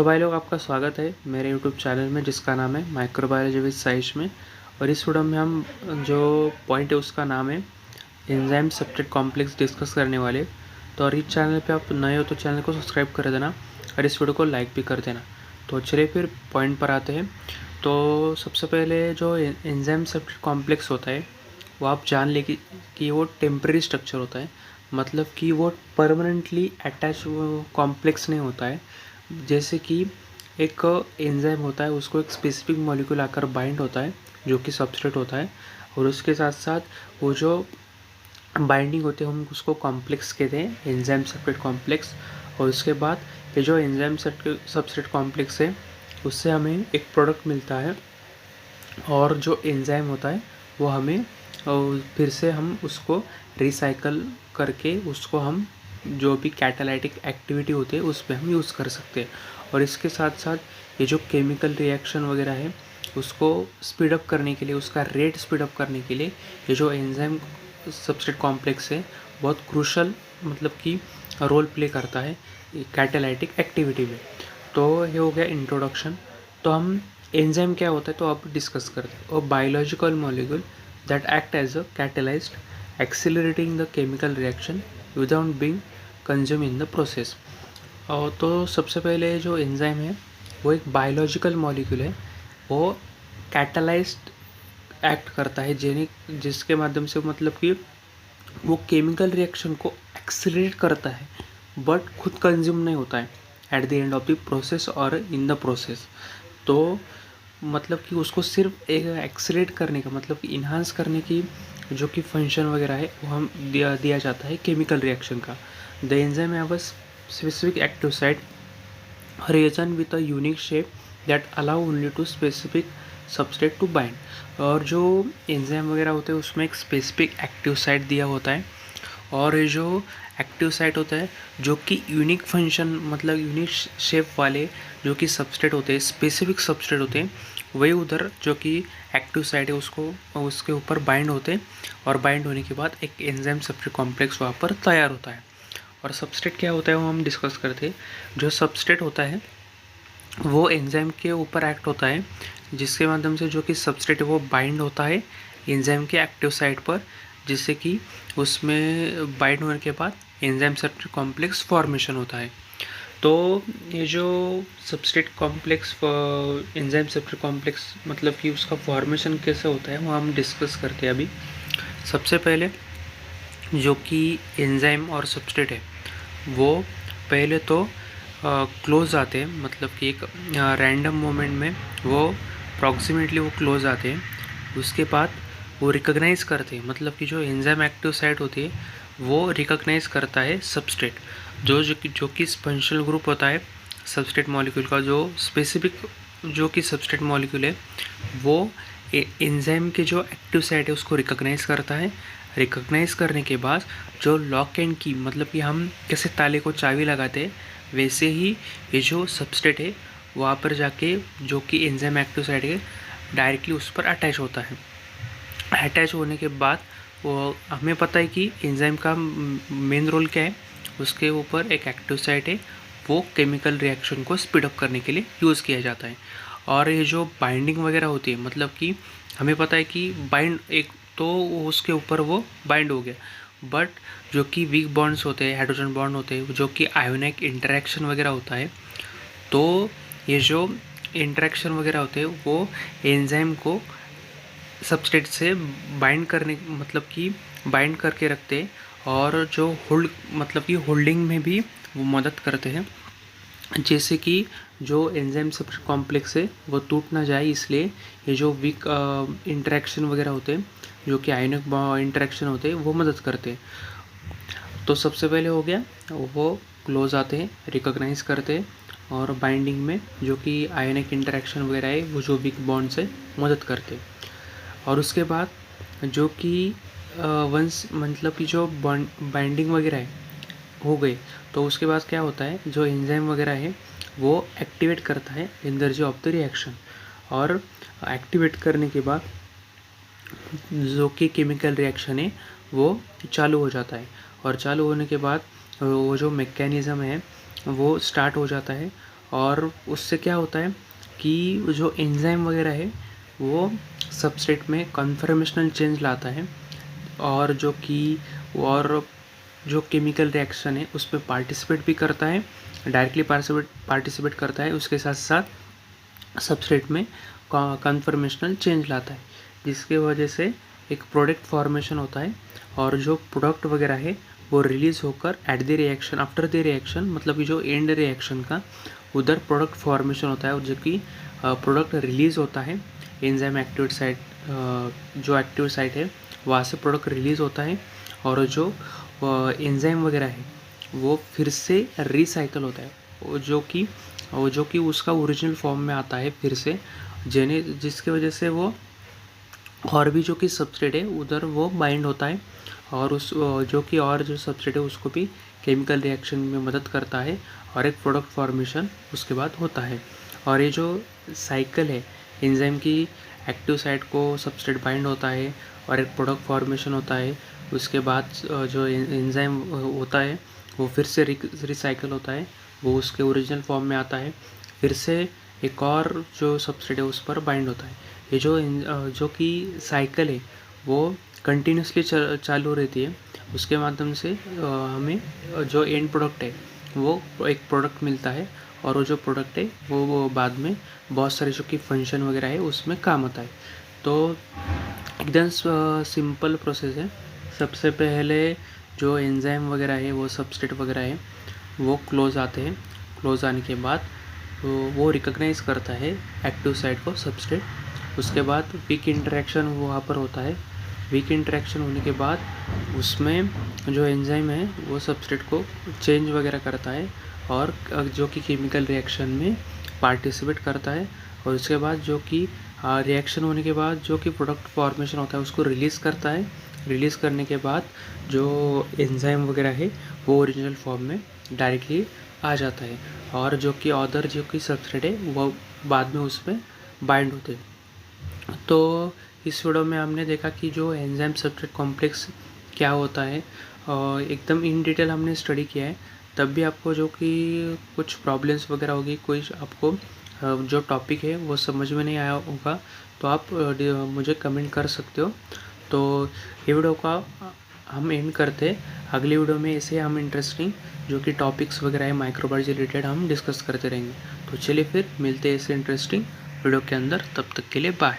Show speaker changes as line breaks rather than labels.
तो भाई लोग, आपका स्वागत है मेरे यूट्यूब चैनल में जिसका नाम है माइक्रोबायोलॉजी विद साइंस में। और इस वीडियो में हम जो पॉइंट है उसका नाम है एंजाइम सब्सट्रेट कॉम्प्लेक्स डिस्कस करने वाले। तो और इस चैनल पे आप नए हो तो चैनल को सब्सक्राइब कर देना और इस वीडियो को लाइक भी कर देना। तो चलिए फिर पॉइंट पर आते हैं। तो सबसे पहले जो एंजाइम सब्सट्रेट कॉम्प्लेक्स होता है वो आप जान ले कि वो टेम्परेरी स्ट्रक्चर होता है, मतलब कि वो परमानेंटली अटैच कॉम्प्लेक्स नहीं होता है। जैसे कि एक एंजाइम होता है, उसको एक स्पेसिफिक मॉलिक्यूल आकर बाइंड होता है जो कि सबस्ट्रेट होता है, और उसके साथ साथ वो जो बाइंडिंग होती है हम उसको कॉम्प्लेक्स कहते हैं, एंजाइम सब्सट्रेट कॉम्प्लेक्स। और उसके बाद ये जो एंजाइम सब्सट्रेट कॉम्प्लेक्स है उससे हमें एक प्रोडक्ट मिलता है, और जो एंजाइम होता है वो हमें फिर से हम उसको रिसाइकल करके उसको हम जो भी कैटालाइटिक एक्टिविटी होती है उस पर हम यूज़ कर सकते हैं। और इसके साथ साथ ये जो केमिकल रिएक्शन वगैरह है उसको स्पीड अप करने के लिए, उसका रेट स्पीड अप करने के लिए ये जो एंजाइम सबस्ट्रेट कॉम्प्लेक्स है बहुत क्रूशल मतलब कि रोल प्ले करता है कैटालाइटिक एक्टिविटी में। तो ये हो गया इंट्रोडक्शन। तो हम एंजाइम क्या होता है तो अब डिस्कस करते हैं। और biological molecule that act as a catalysed accelerating the chemical reaction without being consume in the process. और तो सबसे पहले जो एंजाइम है वो एक बायोलॉजिकल मॉलिक्यूल है, वो कैटलाइज्ड एक्ट करता है जिसके माध्यम से मतलब कि वो केमिकल रिएक्शन को एक्सिलरेट करता है बट खुद कंज्यूम नहीं होता है at the end of the process और इन द प्रोसेस। तो मतलब कि उसको सिर्फ एक एक्सीलरेट करने का मतलब कि इन्हांस करने की जो कि फंक्शन वगैरह है वो हम दिया जाता है केमिकल रिएक्शन का। The enzyme have a specific active site reaction with a unique shape that allow only to specific substrate to bind। और जो एंजाइम वगैरह होते हैं उसमें एक स्पेसिफिक एक्टिव साइट दिया होता है, और ये जो एक्टिव साइट होता है जो कि यूनिक फंक्शन मतलब यूनिक शेप वाले जो कि सबस्ट्रेट होते हैं, स्पेसिफिक सबस्ट्रेट होते हैं, वही उधर जो कि एक्टिव साइट है उसको उसके ऊपर बाइंड होते हैं, और बाइंड होने के बाद एक एंजाइम सबस्ट्रेट कॉम्प्लेक्स वहाँ पर तैयार होता है। और सबस्ट्रेट क्या होता है वो हम डिस्कस करते हैं। जो सबस्ट्रेट होता है वो एंजाइम के ऊपर एक्ट होता है, जिसके माध्यम से जो कि सबस्ट्रेट है वो बाइंड होता है एंजाइम के एक्टिव साइट पर, जिससे कि उसमें बाइंड होने के बाद एंजाइम सबस्ट्रेट कॉम्प्लेक्स फॉर्मेशन होता है। तो ये जो substrate complex enzyme substrate complex मतलब कि उसका फॉर्मेशन कैसे होता है वो हम डिस्कस करते हैं अभी। सबसे पहले जो कि एंजाइम और सबस्ट्रेट है वो पहले तो क्लोज आते हैं, मतलब कि एक रैंडम मोमेंट में वो अप्रॉक्सीमेटली वो क्लोज आते हैं। उसके बाद वो रिकॉग्नाइज़ करते हैं, मतलब कि जो एंजाइम एक्टिव साइट होती है वो रिकॉग्नाइज़ करता है सबस्ट्रेट जो कि स्पेशल ग्रुप होता है सबस्ट्रेट मॉलिक्यूल का। जो स्पेसिफिक जो कि सबस्ट्रेट मॉलिक्यूल है वो एंजाइम के जो एक्टिव साइट है उसको रिकॉग्नाइज़ करता है। रिकॉग्नाइज़ करने के बाद जो लॉक एंड की मतलब कि हम कैसे ताले को चाबी लगाते हैं वैसे ही ये जो सबस्ट्रेट है वहाँ पर जाके जो कि एंजाइम एक्टिव साइट है डायरेक्टली उस पर अटैच होता है। अटैच होने के बाद वो हमें पता है कि एंजाइम का मेन रोल क्या है, उसके ऊपर एक एक्टिव साइट है, वो केमिकल रिएक्शन को स्पीड अप करने के लिए यूज़ किया जाता है। और ये जो बाइंडिंग वगैरह होती है मतलब कि हमें पता है कि बाइंड एक तो उसके ऊपर वो बाइंड हो गया, बट जो कि वीक बॉन्ड्स होते हैं, हाइड्रोजन बॉन्ड होते हैं, जो कि आयोनिक इंटरेक्शन वगैरह होता है, तो ये जो इंटरेक्शन वगैरह होते हैं वो एंजाइम को सबस्ट्रेट से बाइंड करने मतलब कि बाइंड करके रखते हैं, और जो होल्ड मतलब कि होल्डिंग में भी वो मदद करते हैं, जैसे कि जो एंजाइम सबस्ट्रेट कॉम्प्लेक्स है वो टूट ना जाए, इसलिए ये जो वीक इंटरेक्शन वगैरह होते हैं जो कि आयनिक इंटरेक्शन होते हैं वो मदद करते हैं। तो सबसे पहले हो गया वो क्लोज आते हैं, रिकॉग्नाइज करते हैं, और बाइंडिंग में जो कि आयनिक इंटरेक्शन वगैरह है वो जो वीक बॉन्ड से मदद करते हैं। और उसके बाद जो कि वंस मतलब कि जो बाइंडिंग वगैरह है हो गई, तो उसके बाद क्या होता है जो एंजाइम वगैरह है वो एक्टिवेट करता है एनर्जी ऑफ द रिएक्शन, और एक्टिवेट करने के बाद जो कि केमिकल रिएक्शन है वो चालू हो जाता है। और चालू होने के बाद वो जो मैकेनिज़्म है वो स्टार्ट हो जाता है, और उससे क्या होता है कि जो एंजाइम वगैरह है वो सबस्ट्रेट में कन्फर्मेशनल चेंज लाता है, और और जो केमिकल रिएक्शन है उसमें पार्टिसिपेट भी करता है, डायरेक्टली पार्टिसिपेट करता है, उसके साथ साथ सबस्ट्रेट में कन्फर्मेशनल चेंज लाता है, जिसके वजह से एक प्रोडक्ट फॉर्मेशन होता है। और जो प्रोडक्ट वगैरह है वो रिलीज़ होकर at the reaction, after the reaction, मतलब कि जो एंड रिएक्शन का उधर प्रोडक्ट फॉर्मेशन होता है, और जो कि प्रोडक्ट रिलीज़ होता है एंजाइम एक्टिव साइट, जो एक्टिव साइट है वहाँ से प्रोडक्ट रिलीज़ होता है, और जो एंजाइम वगैरह है वो फिर से रिसाइकल होता है, जो कि उसका ओरिजिनल फॉर्म में आता है फिर से, जिसकी वजह से वो और भी जो कि सबस्ट्रेट है उधर वो बाइंड होता है, और उस जो सबस्ट्रेट है उसको भी केमिकल रिएक्शन में मदद करता है, और एक प्रोडक्ट फॉर्मेशन उसके बाद होता है। और ये जो साइकिल है, एंजाइम की एक्टिव साइट को सबस्ट्रेट बाइंड होता है और एक प्रोडक्ट फॉर्मेशन होता है, उसके बाद जो एंजाइम होता है वो फिर से रिसाइकल होता है, वो उसके ओरिजिनल फॉर्म में आता है, फिर से एक और जो सबस्ट्रेट है उस पर बाइंड होता है। ये जो कि साइकिल है वो कंटिन्यूसली चालू रहती है, उसके माध्यम से हमें जो एंड प्रोडक्ट है वो एक प्रोडक्ट मिलता है, और वो जो प्रोडक्ट है वो बाद में बहुत सारे जो कि फंक्शन वगैरह है उसमें काम आता है। तो एकदम सिंपल प्रोसेस है। सबसे पहले जो एंजाइम वगैरह है वो सबस्ट्रेट वगैरह है वो क्लोज आते हैं, क्लोज आने के बाद तो वो रिकॉग्नाइज़ करता है एक्टिव साइट को सबस्ट्रेट, उसके बाद वीक इंटरेक्शन वहाँ पर होता है, वीक इंटरेक्शन होने के बाद उसमें जो एंजाइम है वो सबस्ट्रेट को चेंज वगैरह करता है, और जो कि केमिकल रिएक्शन में पार्टिसिपेट करता है, और उसके बाद जो कि रिएक्शन होने के बाद जो कि प्रोडक्ट फॉर्मेशन होता है उसको रिलीज़ करता है, रिलीज़ करने के बाद जो एंजाइम वगैरह है वो ओरिजिनल फॉर्म में डायरेक्टली आ जाता है, और जो कि अदर जो कि सबस्ट्रेट है वो बाद में उसमें बाइंड होते हैं। तो इस वीडियो में हमने देखा कि जो एंजाइम सबस्ट्रेट कॉम्प्लेक्स क्या होता है, और एकदम इन डिटेल हमने स्टडी किया है। तब भी आपको जो कि कुछ प्रॉब्लम्स वगैरह होगी, कोई आपको जो टॉपिक है वो समझ में नहीं आया होगा, तो आप मुझे कमेंट कर सकते हो। तो ये वीडियो का हम एंड करते हैं। अगली वीडियो में ऐसे हम इंटरेस्टिंग जो कि टॉपिक्स वगैरह है माइक्रोबायोलॉजी रिलेटेड हम डिस्कस करते रहेंगे। तो चलिए फिर मिलते हैं ऐसे इंटरेस्टिंग वीडियो के अंदर, तब तक के लिए बाय।